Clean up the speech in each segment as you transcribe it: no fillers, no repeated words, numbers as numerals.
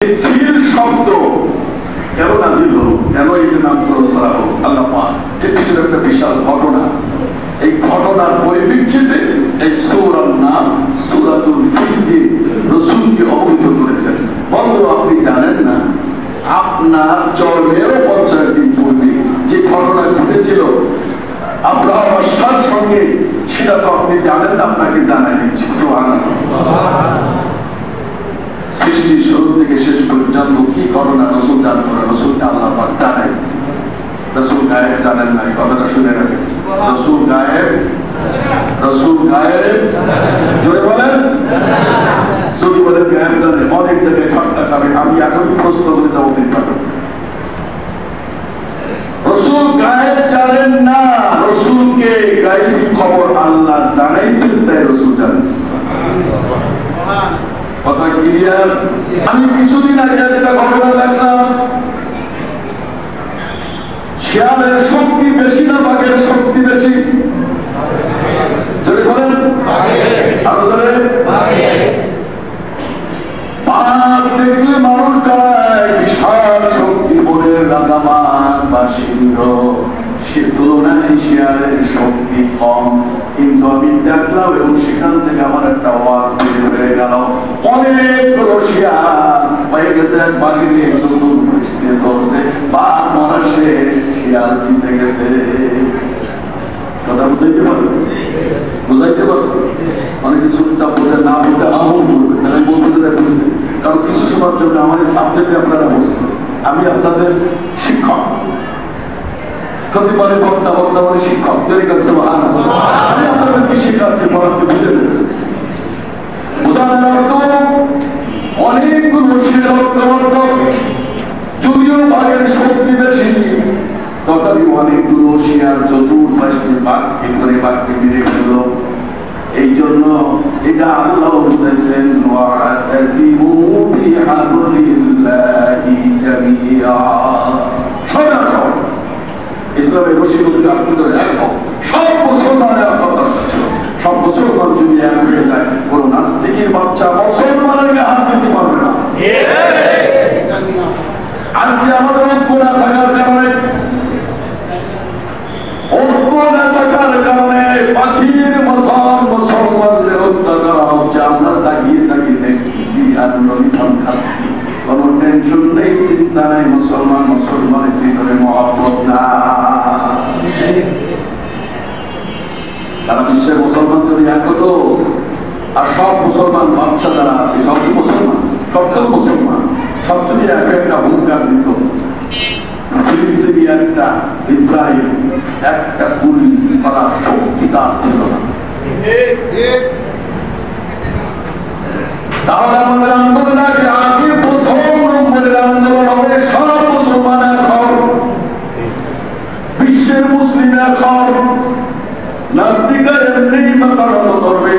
Feel শব্দ কেন নাজিল হলো, কেন এই যে নামকরণ করা হলো আল্লাহ পাক, এর পিছনে একটা বিশাল ঘটনা। এই ঘটনার পরিপ্রেক্ষিতে এই সূরার নাম সূরাতুল ফিল দিয়ে রাসূলকে অবহিত করেছেন। বন্ধু, আপনি জানেন না আপনার জন্মের 50 দিন পূর্বে যে ঘটনা ঘটেছিল আব্রাহা বাদশার সঙ্গে, সেটা তো আপনি জানেন না, আপনাকে জানাই দিচ্ছি। সুবহানাল্লাহ। সৃষ্টির শুরু থেকে শেষ পর্যন্ত কি ঘটনা রাসূল জানতো না, রাসূলকে আল্লাহ পাক জানাই দিয়েছে। রাসূল গায়েব জানেন না, কথাটা শুনে রাখেন। রাসূল গায়েব জোরে বলেন, যদি বলেন গায়েব জানে, অনেক জায়গায় ঠাট্টা খাবে। আমি এখনই প্রশ্ন করে যাবো কিন্তু রাসূল গায়েব জানেন না, রাসূলকে গায়েবী খবর আল্লাহ জানাইছেন, তাই রাসূল জানেন। কথা ক্লিয়ার? আমি কিছুদিন আগে একটা ঘটনা দেখলাম, শিয়ালের শক্তি বেশি না বাঘের শক্তি বেশি? যদি বলেন আরো ধরে, বাঘ দেখলে মানুষ ডরায়, বিশাল শক্তি বনের রাজামান বা সিংহ, সে তুলনায় শিয়ালের শক্তি কম। কিন্তু আমি দেখলাম এবং সেখান থেকে আমার একটা আওয়াজ বের হয়ে গেল, অনেকগুলো শিয়াল হয়ে গেছে, বাঘের ধরছে, বাঘ মারা শেষ, শিয়াল জিতে গেছে। কথা বুঝাইতে পারছি? অনেকে চুপচাপ বলে না বলতে আমল করবে, তাহলে বুঝতে বুঝছে। কারণ কিছু সময়ের জন্য আমার এই সাবজেক্টে আপনারা বলছেন, আমি আপনাদের শিক্ষক, প্রতিবারে বর্তমানে শিক্ষক, তৈরি করছে আমি আপনাদেরকে শেখাচ্ছি, পড়াচ্ছি, বুঝে বোঝানোর অর্থ অনেকগুলো যদিও বাঘের শক্তি বেশি, তথাপি অনেকগুলো শিয়াল চতুর্পাশে বাঘকে করে বাঘকে মেরে ফেলল। এই জন্য এটা আল্লাহ বলেছেন, ওয়াতাসিমু বিহাবলিল্লাহি জামিআ। ইসলামের বশীকরণ আত্মীয় এক হোক, সব মুসলমানের সব মুসলমান যদি এক হয়ে যায়, কোন নাস্তিকের বাচ্চা মুসলমানের হাত দিতে পারবে না। আজকে আমাদের ঐক্য না থাকার কারণে পাখির মতন মুসলমানদের হত্যা করা হচ্ছে। আমরা তাকিয়ে দেখছি আর নলিখন খাচ্ছি, কোন টেনশন নেই, চিন্তা নেই। মুসলমানের ভিতরে মহব্বত না। সারা বিশ্বের মুসলমান যদি এক হতো, আর সব মুসলমান বাচ্চা যারা আছে সব মুসলমান, সব যদি একটা হুঙ্কার দিত, ফিলিস্তিনি একটা, ইসরায়েল একটা গুলি করার শক্তি তার ছিল না। তাহলে আমাদের আন্দোলন আগে প্রথম নম্বরের আন্দোলন হবে সব মুসলমান এখন, বিশ্বের মুসলিম এখন। নাস্তিকরা এমনি মাথা নত করবে,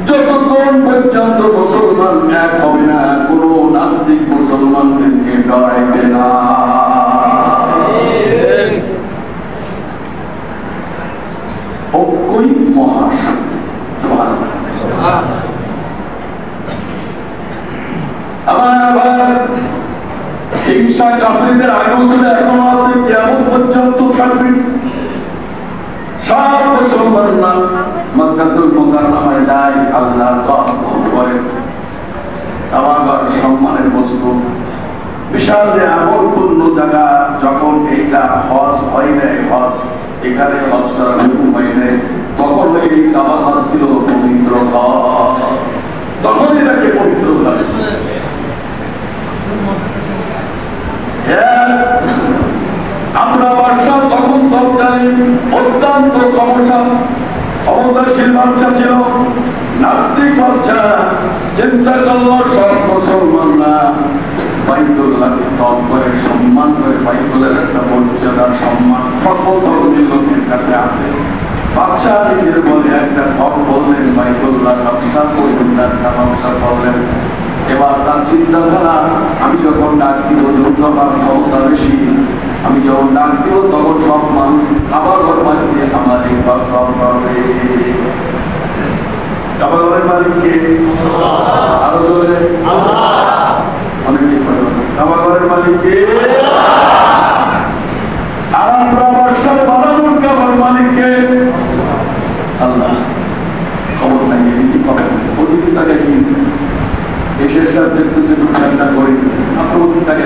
যতক্ষণ পর্যন্ত মুসলমান এক হবে না, কোন নাস্তিক মুসলমানদেরকে ডরাইবে না। ঐক্যই মহাশক্তি। সুবহানাল্লাহ। আমার হিংসা কাফিরদের আগেও ছিল, এখনো আছে, কিয়ামত পর্যন্ত থাকবে। সব মুসলমানরা মক্কাতুল মুকাররমায় যায়, আল্লাহর দোয়া করে, আমার সম্মানের বস্তু, বিশাল আমলপূর্ণ জায়গা। যখন এইটা হজ হয় নাই, হজ এখানে হজ করার হুকুম হয় নাই, তখন এই কাবা ঘর ছিল পবিত্র ঘর, তখন এটাকে পবিত্র ঘর। আমরা বাদশা তখন তৎকালীন অত্যন্ত ক্ষমতাশীল বাদশা ছিল, নাস্তিক বাদশা। চিন্তা করল সব মুসলমানরা বাইতুল্লাহকে তপ করে, সম্মান করে, বাইতুলের একটা মর্যাদা সম্মান সকল ধর্মের লোকের কাছে আছে। বাদশা নিজের বলে একটা ঘর বললেন, বাইতুল্লাহ নকশা করলেন, একটা নকশা করলেন। এবার তার চিন্তাধারা, আমি যখন ডাক দিব, যুদ্ধ আমার ক্ষমতা বেশি, আমি যখন ডাক দিব তখন সব মানুষ কাবা ঘর বানিয়ে আমার এই ঘর করবে। কাবা ঘরের মালিককে আরো জোরে অনেকে কাবা ঘরের মালিক কে? আর আমরা বাদশাহ বানানোর কাবার মালিক কে? আল্লাহ। খবর নাই কি খবর? ওদিকে তাকে কি দেশের সাথে দেখতেছে ঠান্ডা করে আপনার ওদিকে তাকে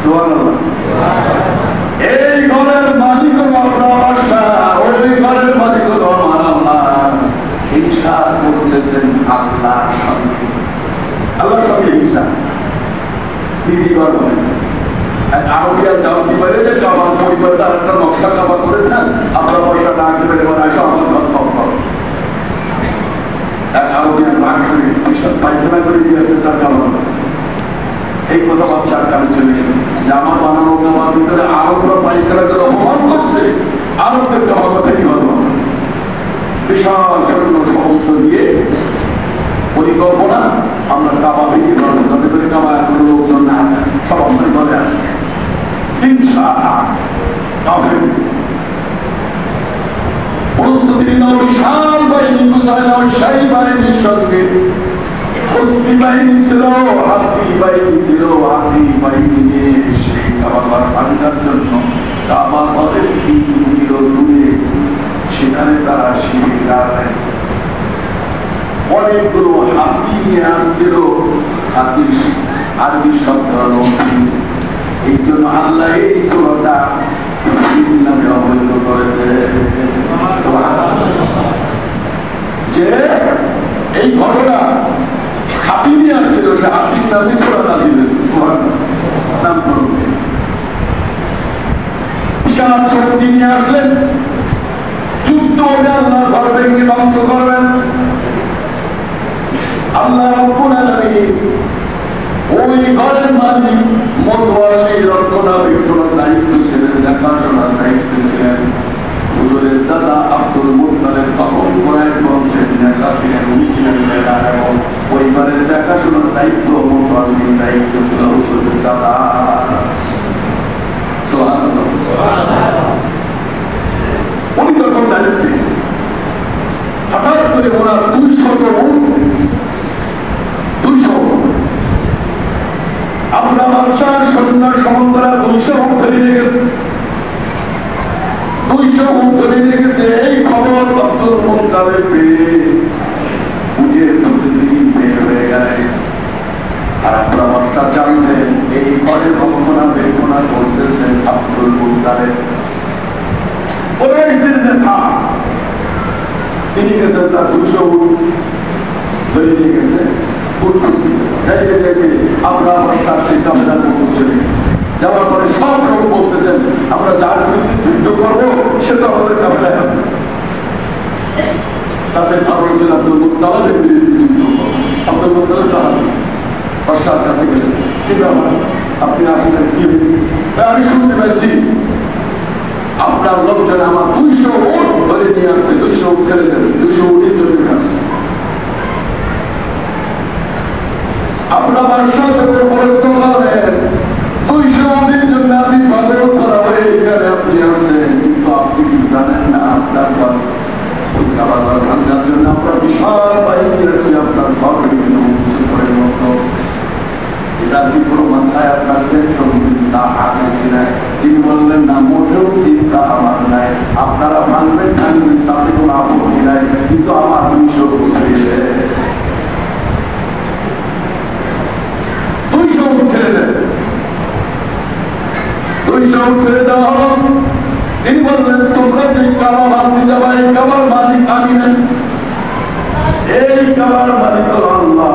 সুবহানাল্লাহ। এই ঘরের মালিক হলো আমরা বাদশাহ, ওই ঘরের মালিক হলো আমার আল্লাহ। হিংসা করতেছেন আল্লাহর সঙ্গে, আল্লাহর সঙ্গে হিংসা নিজেই ঘর বলেছেন। আরবিয়া যাও কি বলে যে আমার পরিবার তার একটা নকশা কাবা করেছেন, আপনার বর্ষা ডাক দেবেন এবং আসো আমার ঘর কম করো। এক আরবিয়ান রাগ করে বিশাল পায়খানা করে দিয়েছে তার কাবা। এই কথা বাচ্চার কানে চলে গেছে যে আমার বানানো কাবার ভিতরে আরবরা পায়খানা করে অপমান করছে, আরবদের কাবা কথা কি ভালো। বিশাল সৈন্য সমস্ত দিয়ে পরিকল্পনা আমরা কাবা ভেঙে পারবো, যাতে করে কাবা কোনো লোকজন না আসে, সব আমাদের ঘরে আসে। হিংসা প্রস্তুতি নিল বিশাল বাহিনী, গুছাইল সেই বাহিনীর সঙ্গে হস্তি বাহিনী ছিল, হাতি বাহিনী ছিল। হাতি বাহিনী নিয়ে সেই কাবার ভাঙার জন্য কাবা ঘরের 3 কিলো দূরে সেখানে তারা শিবির গাড়লেন। অনেকগুলো হাতি নিয়ে আসছিল, হাতির আরবি শব্দ হল। এই জন্য আল্লাহ এই সূরাটা নামে অবহিত করেছে যে এই ঘটনা হাতি নিয়ে আসছিল, সে হাতির নামে সূরাটা দিয়েছে। নাম করুন। বিশাল শক্তি নিয়ে আসলেন, যুদ্ধ হবে, আল্লাহর ঘর ভেঙে ধ্বংস করবেন। আল্লাহ রাব্বুল আলামিন ওই ঘরের মালিক মোতওয়াল্লি রক্ষণাবেক্ষণের দায়িত্ব ছিলেন, দেখাশোনার দায়িত্ব ছিলেন হুজুরের দাদা আব্দুল মুত্তালিব। তখন কুরাইশ বংশের নেতা ছিলেন, উনি ছিলেন নেতা এবং পরিবারের দেখাশোনার দায়িত্ব মোতওয়াল্লির দায়িত্ব ছিল হুজুরের দাদা। সুবহানাল্লাহ। উনি তখন দায়িত্বে। হঠাৎ করে ওনার 200 আমরা বাদশাহ সৈন্যের সমন্তরা 200 উট ধরে নিয়ে গেছে। 200 উট ধরে নিয়ে গেছে। এই খবর আব্দুল মুত্তালিব পেয়ে উঠে প্রতিদিন বের হয়ে গেলেন। আর আমরা বাদশাহ জানতেন এই ঘরে রক্ষণাবেক্ষণা করতেছেন আব্দুল মুত্তালিব, কুরাইশদের নেতা। তিনি গেছেন, তার 200 উট ধরে নিয়ে গেছে। আমরা যাওয়ার পরে সব লোক বলতেছেন আমরা যার বিরুদ্ধে যুদ্ধ করবো সে তো আমাদের কাফেলায় আছে। তাদের ভাবনা ছিল আব্দুল মুত্তালিবের বিরুদ্ধে যুদ্ধ করবো। আব্দুল মুত্তালিব বাদশার কাছে গেলেন, কি ব্যাপার, আপনি আসলেন, কি হয়েছে? আমি শুনতে পাচ্ছি আপনার লোকজন আমার 200 উট ধরে নিয়ে আসছে, 200 উট ছেড়ে দেবে, 200 উটই ধরে নিয়ে আসছে। আপনার বাদশাহ থেকে প্রশ্ন করেন 200 উটের জন্য আপনি বাদর করা হয়ে এখানে আপনি আসছেন, কিন্তু আপনি কি জানেন না আপনার কাবার ভাঙার জন্য আমরা বিশাল বাহিনী আছি, আপনার ঘর বিভিন্ন উৎসব করে মতো। এটা কি কোনো মাথায় আপনার টেনশন চিন্তা আছে কিনা? তিনি বললেন না, মোটেও চিন্তা আমার নাই, আপনারা ভাঙবেন ভাঙবেন তাতে কোনো আপত্তি নাই, কিন্তু আমার 200 ছেড়ে দেয়, 200 ছেড়ে দেয়, 200 ছেড়ে দেওয়া হলো। তিনি বললেন তোমরা যে কাবা ভাঙতে যাবা এই কাবার মালিক আমি নাই, এই কাবার মালিক হলো আল্লাহ,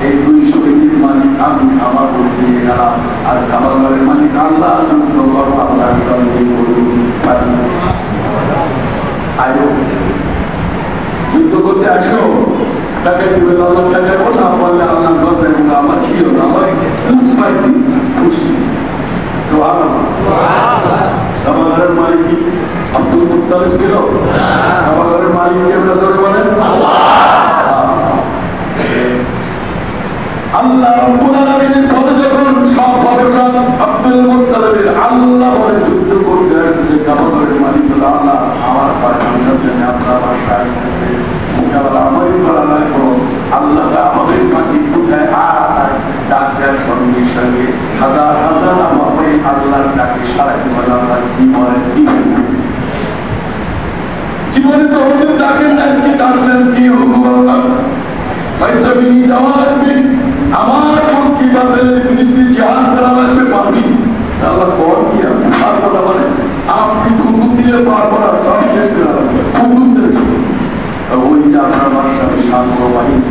এই 200 ব্যক্তির মালিক আমি, আমার ভোট দিয়ে গেলাম। আর কাবার ঘরের মালিক আল্লাহ, যুদ্ধ করো আল্লাহর সঙ্গে আয়ো, যুদ্ধ করতে আসো। তাকে দিবে আল্লাহ, তাকে না বললে আল্লাহ ঘর এবং আমার কি হলো, আমার পাইছি খুশি। কাবার ঘরের মালিক কি আব্দুল মুত্তালিব ছিল? কাবার ঘরের মালিক কে ধরে বলেন আল্লাহ রাব্বুল আলামিনের পথে যখন সব ভরসা আব্দুল মুত্তালিবের আল্লাহ বলে যুদ্ধ করতে আসছে, কাবা ঘরের মালিক হলো আল্লাহ, আমার পায়ে ভাঙার জন্য আপনার বাসায় আসতেছে, মোকাবেলা আমারই করা লাগবে। আল্লাহ আমাদের মাটি কোথায়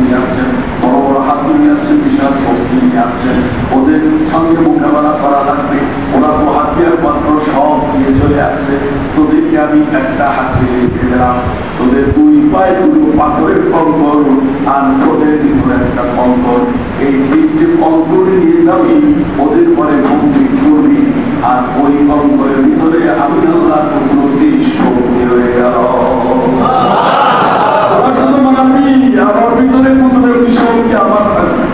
নিয়ে আসছেন, বড় বড় হাতি নিয়ে আসছেন, বিশাল শক্তি নিয়ে আসছেন। ওদের সঙ্গে মোকাবেলা করা লাগবে। ওরা তো হাতিয়ার পাত্র সব নিয়ে চলে আসছে। তোদেরকে আমি একটা হাতে রেখে দিলাম, তোদের দুই পায়ে দুটো পাথরের কঙ্কর আর তোদের ভিতরে একটা কঙ্কর। এই তিনটে কঙ্কর নিয়ে যাবি, ওদের পরে ভক্তি করবি, আর ওই কঙ্করের ভিতরে আমি আল্লাহ কোনো শক্তি হয়ে গেল। আমার ভিতরে কুতুবের শক্তি আমার থাকবে।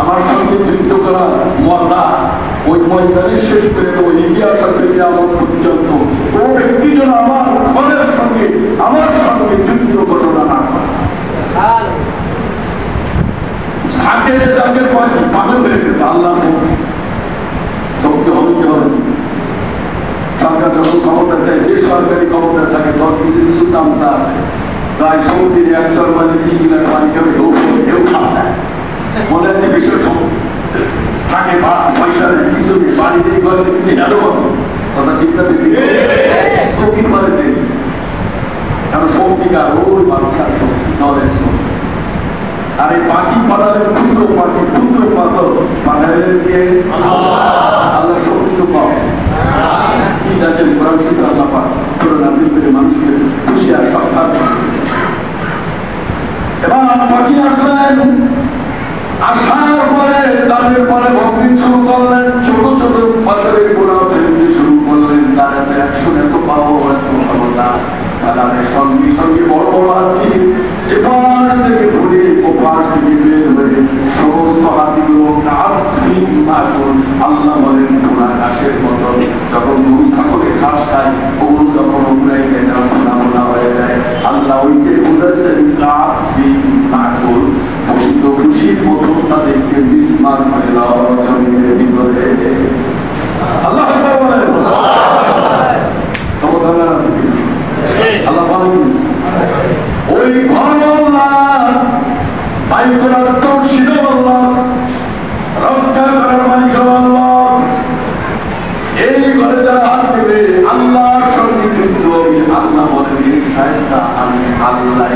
আমার সঙ্গে যুদ্ধ করা মজা ওই ময়দানে শেষ করে দেবো। ইতিহাস থেকে আমার পর্যন্ত ও ব্যক্তি যেন আমার ঘরের সঙ্গে আমার সঙ্গে যুদ্ধ ঘোষণা না করে। পাগল হয়ে গেছে। আল্লাহ শক্তি হবে কি হবে? সরকার যখন ক্ষমতা দেয়, যে সরকারি ক্ষমতা থাকে তখন কিছু চামচা আছে, প্রায় সমুদ্রের এক চর মানে 3 লাখ পানি কেউ কেউ খাওয়া দেয়। মনে হচ্ছে বিষয় থাকে পয়সা নেই, কিছু নেই, বাড়ি নেই, ঘরে কিন্তু হেলো আছে। কথা ঠিক না? শক্তি করে দেন, কারণ শক্তিকার ওই মানুষের শক্তি, দলের শক্তি। আর এই পাখি পাতালের ক্ষুদ্র পাখি, ক্ষুদ্র পাথর পাঠালেন কে? আল্লাহ শক্তি তো কম। কি দেখেন কোরআন শিক্ষা সাফা ছোট নাজিল করে মানুষকে খুশি আর সরকার। এবার পাখি আসলেন, আসার পরে তাদের পরে ভক্তি শুরু করলেন, ছোট ছোট পাথরের গোড়া ফেলতে শুরু করলেন। তারা অ্যাকশন এত পাবো এত ক্ষমতা, তাদের সঙ্গে সঙ্গে বড় বড় হাতি এপাশ থেকে ঘুরে ওপাশ থেকে বের হয়ে সমস্ত হাতিগুলো আল্লাহ বলেন ঘোড়া ঘাসের মতো। যখন গরু ছাগলের ঘাস খায় ওগুলো যখন ওগুলাই ঘোড়া হয়ে যায়, আল্লাহ ওইকে বলেছেন খুশির মতো তাদেরকে বিস্মার করে জমিনের ভিতরে। আল্লাহ বলেন ক্ষমতা আছে কি? আল্লাহ বলেন ওই ঘর বায়ু করার সৌশীল রক্ষা করার মালিক আল্লাহ। এই ঘরে যারা হাত দেবে আল্লাহর সঙ্গে যুদ্ধ হবে। আল্লাহ বলেন এই শায়েস্তা আমি আল্লাহ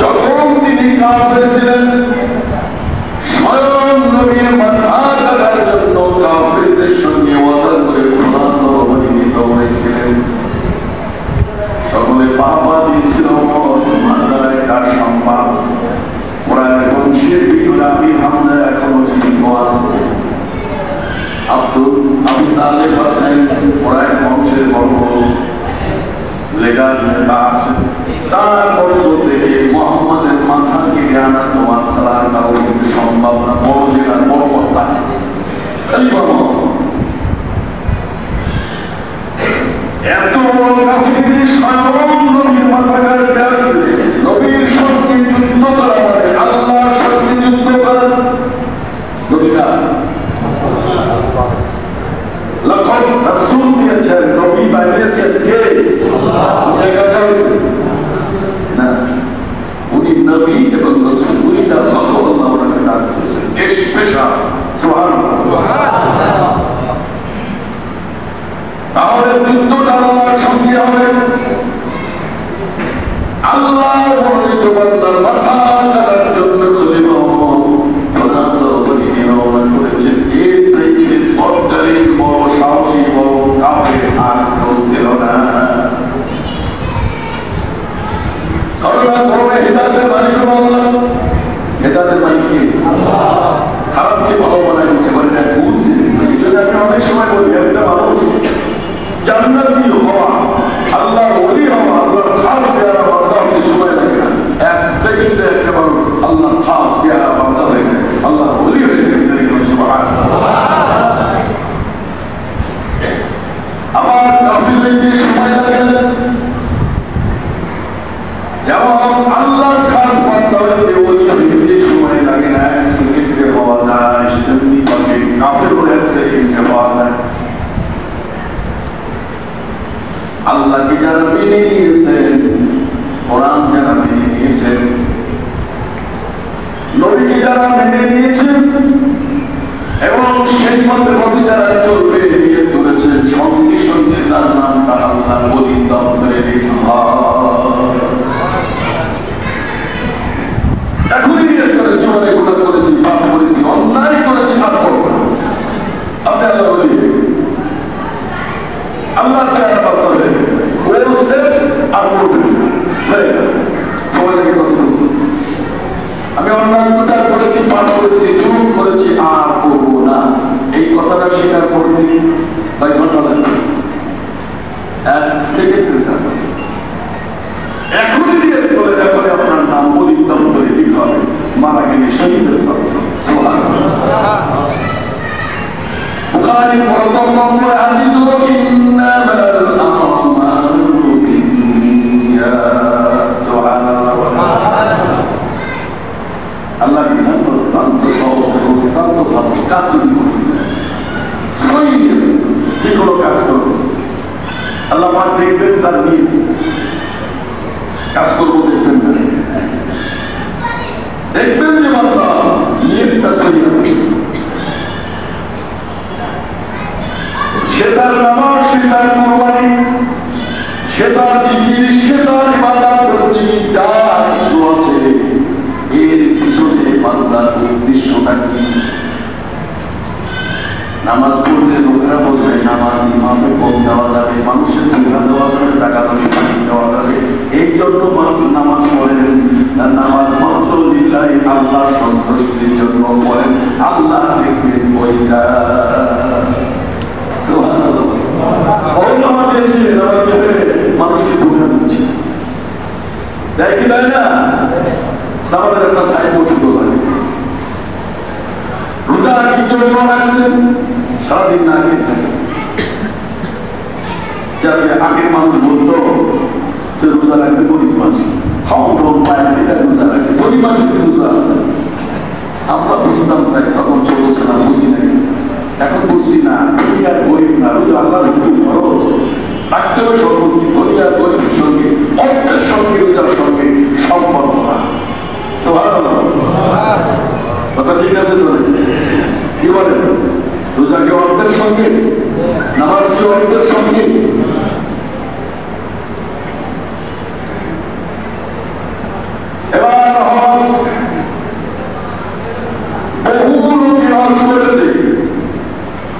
যখন তিনি কাফের ছিলেন, স্বয়ং নবীর মাথা কাটার জন্য কাফেরদের সঙ্গে ওয়াদা করে প্রমাণিত হয়েছিলেন। সকলে পাপা দিয়েছিল মান্দারায় তার সম্মান। ওরা এখন সে ভিতরে আমি হামলা এখনো জীবিত আছে। আবু তালেব আছেন, ওরা এক বংশের বড় লেগার নেতা আছেন। তার পক্ষ থেকে মোহাম্মদের মাথা কেটে আনা তোমার সালার কারণে কিন্তু সম্ভব না। বড় জেলার বড় অবস্থা এত বড় কাফির স্বয়ং নবীর মাথা কাটতে আসছে। নবীর সঙ্গে যুদ্ধ করা মানে আল্লাহর সঙ্গে যুদ্ধ করা। নবীরা লক্ষণ রাসূল দিয়েছেন, নবী বানিয়েছেন কে? না, উনি নবী এবং রাসূল দুইটা ভালো আল্লাহ ওনাকে দান করেছেন। স্পেশাল সুবহানাল্লাহ। তাহলে যুদ্ধটা আল্লাহর সঙ্গে হবে। আল্লাহ মনোনীত বান্দার মাথা কাটার জন্য খলিফা করেছেন। এই সাইকেল সরকারি বড় সাহসী বড় কাফের আর কেউ ছিল না। করোনা করোনা হেদায়েতের মালিক আল্লাহ। হেদায়েতের মালিক কে? খারাপকে ভালো বানায় দিতে পারে না, ভুল জিনিস। এই জন্য আমি অনেক সময় বলি একটা মানুষ জান্নাতি হওয়া, আল্লাহর ওলি হওয়া, আল্লাহর খাস পেয়ারা বান্দা হতে সময় লাগে না। এক সেকেন্ডে একটা মানুষ আল্লাহর খাস পেয়ারা বান্দা হয়ে যায়, আল্লাহর ওলি হয়ে যায়। আমার কাফির হইতে সময় লাগে না, যেমন আল্লাহর খাস বান্দা হইতে ওলি হইতে সময় লাগে না। এক সেকেন্ডে হওয়া যায়, তেমনি ভাবে কাফির হলে এক সেকেন্ডে হওয়া যায়। আল্লাহকে যারা মেনে নিয়েছেন, কোরআন যারা মেনে নিয়েছেন, নবীকে যারা মেনে নিয়েছেন এবং সেই মতের মধ্যে যারা চলবে নিয়ে তুলেছেন, সঙ্গে সঙ্গে তার নাম নামটা আল্লাহ বলি দপ্তরে লেখা। এখনই নিয়ে করে জীবনে গুণা করেছি, পাপ করেছি, অন্যায় করেছি, আর করবো না। আপনি আল্লাহ বলি আল্লাহ আর করবেন সবাই থেকে কথা বলবো। আমি অন্যায় প্রচার করেছি, পাপ করেছি, জুলুম করেছি, আর করবো না। এই কথাটা স্বীকার করতে 2 ঘন্টা লাগবে, 1 সেকেন্ড। এখনই দিয়ে বলে এখন আপনার নাম অধিকতম করে লিখতে হবে, মারা গেলে শহীদের বুখারী প্রথম নম্বর হাদিস হলো ইন্নামাল আমালু বিন্নিয়াত। সুবহানাল্লাহ। আল্লাহ বিধান অত্যন্ত সহজ, অত্যন্ত ভালো কাজ যে কোনো কাজ করবো আল্লাহ পাক দেখবেন, তার নিয়ত কাজ করবো দেখবেন না, দেখবেন যে বান্দা নিয়তটা সহি আছে। সে তার নামাজ, সে তার কুরবানি, সে তার জিকির, সে তার ইবাদত বন্দেগী যা কিছু আছে, এর পিছনে বান্দার উদ্দেশ্যটা কি? নামাজ পড়লে লোকেরা বলবে নামাজ ইমামে কম দেওয়া যাবে, মানুষের টাকা দেওয়া যাবে, টাকা দামি পানি দেওয়া যাবে, এই জন্য মানুষ নামাজ পড়েন। নামাজ মাত্র লিল্লাহি, আল্লাহ সন্তুষ্টির জন্য পড়েন। আল্লাহ দেখবেন ওইটা। মানুষকে ধোঁকা দিচ্ছে, দেয় কি দেয় না? আমাদের একটা সাইনবোর্ড ছোট লাগছে, রোজা কি জন্য রাখছেন? সারাদিন না খেয়ে থাকে, যাতে আগের মানুষ বলতো যে রোজা রাখবে গরিব মানুষ, খাওয়া টোন পায় না, এটা রোজা রাখছে, গরিব মানুষের রোজা আছে। আমরা বুঝতাম তাই, তখন ছোট ছিলাম, বুঝি নাই। এখন বুঝছি না, দুনিয়ার গরিব না, রোজা আল্লাহর খুব খরচ রাখতে হবে। সর্বত্র দুনিয়ার গরিবের সঙ্গে, অর্থের সঙ্গে, রোজার সঙ্গে সম্পর্ক না। কথা ঠিক আছে তো? কি বলেন? রোজা কি অর্থের সঙ্গে? নামাজ কি অর্থের সঙ্গে? এবার হজ, বহু লোকে হজ করেছে,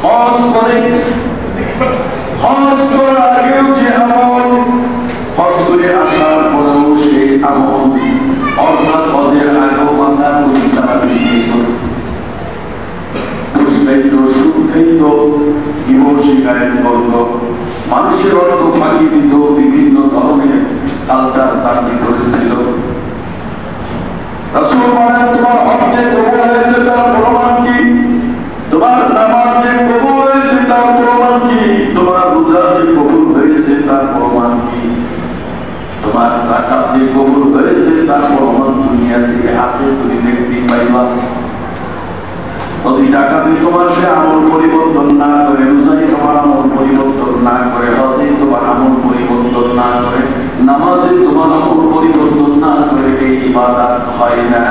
হজ করে, হজ করার আগেও যে আমল, হজ করে আসার পরেও সে আমল, অর্থাৎ হজের আগেও বান্দা নবী সারা বিশ্ব দুষ্কৃত, সুখ্যাত, জীবন শিকায়ত করত, মানুষের অর্থ ফাঁকি দিত, বিভিন্ন ধরনের কালচার তার ভিতরে ছিল। রাসূল বলেন, তোমার হজ যে কবুল হয়েছে তার প্রমাণ কি? তোমার নামাজ যে কবুল হয়েছে তার প্রমাণ কি? তোমার রোজা যে কবুল হয়েছে তার প্রমাণ কি? তোমার যাকাত যে কবুল হয়েছে তার প্রমাণ দুনিয়া থেকে আছে, তুমি দেখতে পাইবা। যদি যাকাতে তোমার সে আমল পরিবর্তন না করে, রোজায় তোমার আমল পরিবর্তন না করে, হজে তোমার আমল পরিবর্তন না করে, নামাজে তোমার আমল পরিবর্তন না করে, এই ইবাদত হয় না।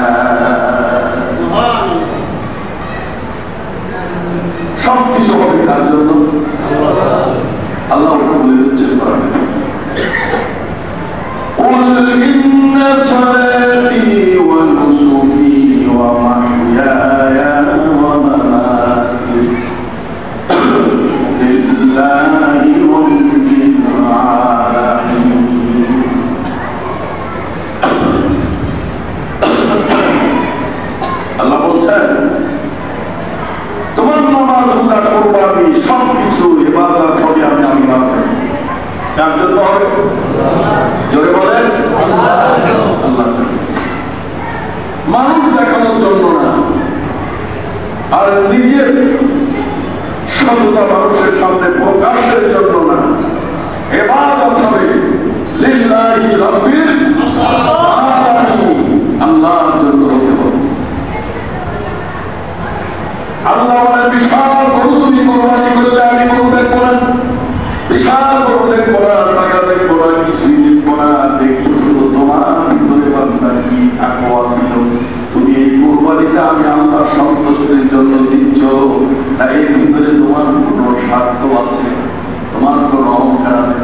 সবকিছু হবে কার জন্য? আল্লাহ ওটা বলে দিচ্ছেন কোরআনে, قل إن صلاتي ونسكي ومحياي ومماتي لله رب العالمين। আল্লাহ বলছেন, তোমার নামাজ, রোজা, কুরবানি সবকিছু ইবাদত হবে আমি আল্লাহ। কার জন্য হবে? জোরে বলেন, আল্লাহ। মানুষ দেখানোর জন্য না, আর নিজের সততা মানুষের সামনে প্রকাশের জন্য না। ইবাদত হবে লিল্লাহি রাব্বিল আলামিন, আল্লাহর জন্য হতে হবে। আল্লাহ বলেন, বিশাল গরু তুমি কোরবানি করলে আমি গরু দেখবো না, বিশাল গরু দেখবো না, টাকা দেখবো না, কিছুই দেখবো না, দেখবো শুধু তোমার ভিতরে বান্দার কি তাকওয়া ছিল। তুমি এই কোরবানিটা আমি আল্লাহর সন্তুষ্টির জন্য দিচ্ছ, তাই এর ভিতরে তোমার কোনো স্বার্থ আছে, তোমার কোনো অহংকার আছে।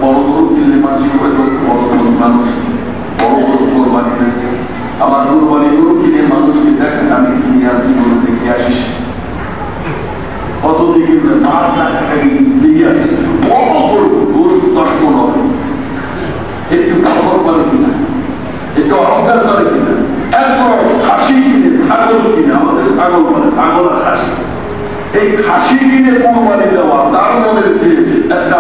আমার কুরবানি গরু কিনে মানুষকে দেখেন আমি কিনে আছি গরু দেখে আসিস কত দিকে 5 লাখ টাকা দিয়ে আসে বড় গরু গরু 10-15 একটু কাপড় করে কিনা একটু অহংকার করে কিনা এত খাসি কিনে ছাগল কিনে আমাদের ছাগল মানে ছাগল আর খাসি এই খাসি কিনে কুরবানি দেওয়া তার মধ্যে যে একটা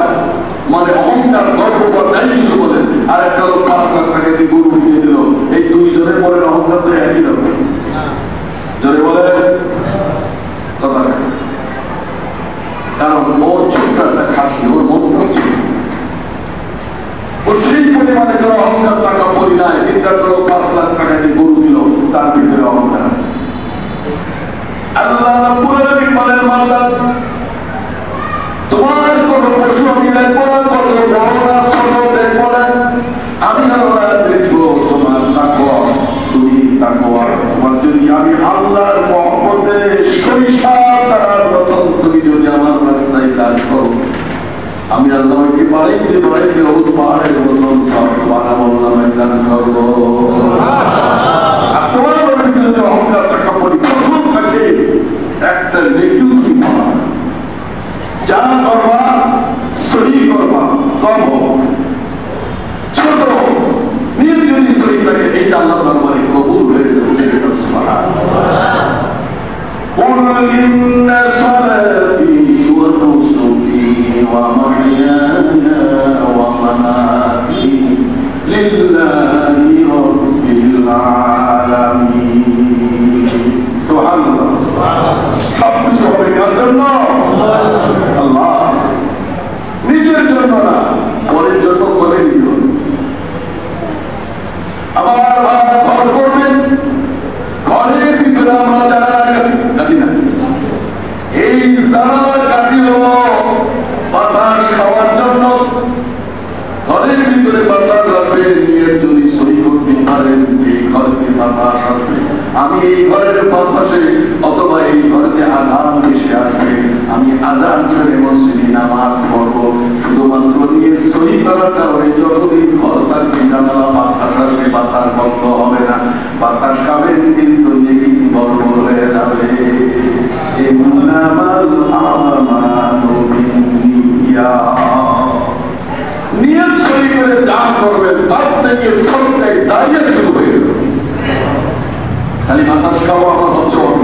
মানে অহংকার গর্ব বা যাই কিছু বলেন আর একটা লোক 5 লাখ টাকা দিয়ে গরু কিনে দিল এই দুইজনের পরে অহংকার তো একই রকম জোরে বলে কথা কারণ ওর ছোট্ট একটা খাসি ওর মনটা ও সেই পরিমাণে কোনো অহংকার টাকা পরি নাই কিন্তু 5 লাখ টাকা দিয়ে গরু দিল তার ভিতরে অহংকার আছে আল্লাহ রাব্বুল আলামিন বলেন বান্দা তোমার কোন পশু আমি দেখবো না কত বড় না ছোট দেখবো না আমি আল্লাহ দেখবো তোমার তাকওয়া তুমি তাকওয়া তোমার যদি আমি আল্লাহর মহব্বতে শৈশব তার মতো তুমি যদি আমার রাস্তায় কাজ করো আমি আল্লাহকে বাড়াইতে ওই পাহাড়ের মতন সব বানা বললাম দান করবো আর তোমার যদি অহংকার টাকা পরিবর্তন থাকে একটা নেকিও তুমি পাবা যা করবা সহি করবা কম ছোট নিজ যদি সহি থাকে এইটা আল্লাহ দরবারে কবুল হয়ে যাবে قل إن صلاتي ونسكي ومحياي ومماتي لله رب العالمين سبحان الله সব কিছু হবে কার জন্য আল্লাহ নিজের জন্য না পরের জন্য করে দিল আবার ঘর করবেন ঘরের ভিতরে আমরা যারা কাটি না এই যারা কাটিল বাতাস খাওয়ার জন্য ঘরের ভিতরে বাতাস রাখবে নিয়ে যদি সই করতে পারেন এই ঘরকে বাতাস আসবে আমি এই ঘরের বাতাসে অথবা এই ঘরেতে আযান এসে আসবে আমি আযান ছেড়ে মসজিদে নামাজ পড়বো শুধুমাত্র নিয়ে সই করার কারণে যতদিন ঘর থাকবে জানালা বাতাস আসবে বাতাস বন্ধ হবে না বাতাস খাবেন কিন্তু নেকি বন্ধ হয়ে যাবে ইন্নামাল আমালু বিন্নিয়াত নিয়ত সই করে যা করবেন তার থেকে সবটাই জারিয়া শুরু হয়ে গেল খালি বাতাস খাওয়া আমার হচ্ছে অন্য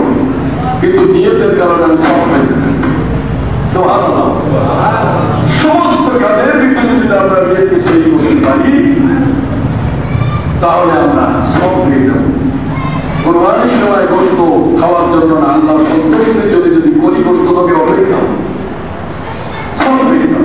কিন্তু নিয়তের কারণে আমি সব হয়ে যাবে সুবহানাল্লাহ সমস্ত কাজের ভিতরে যদি আমরা নিয়তকে সই করতে পারি তাহলে আমরা সব পেয়ে যাব কুরবানির সময় গোশত খাওয়ার জন্য না আল্লাহ সন্তুষ্টির জন্য যদি করি গোশত তোকে অপেক্ষা সব পেয়ে যাব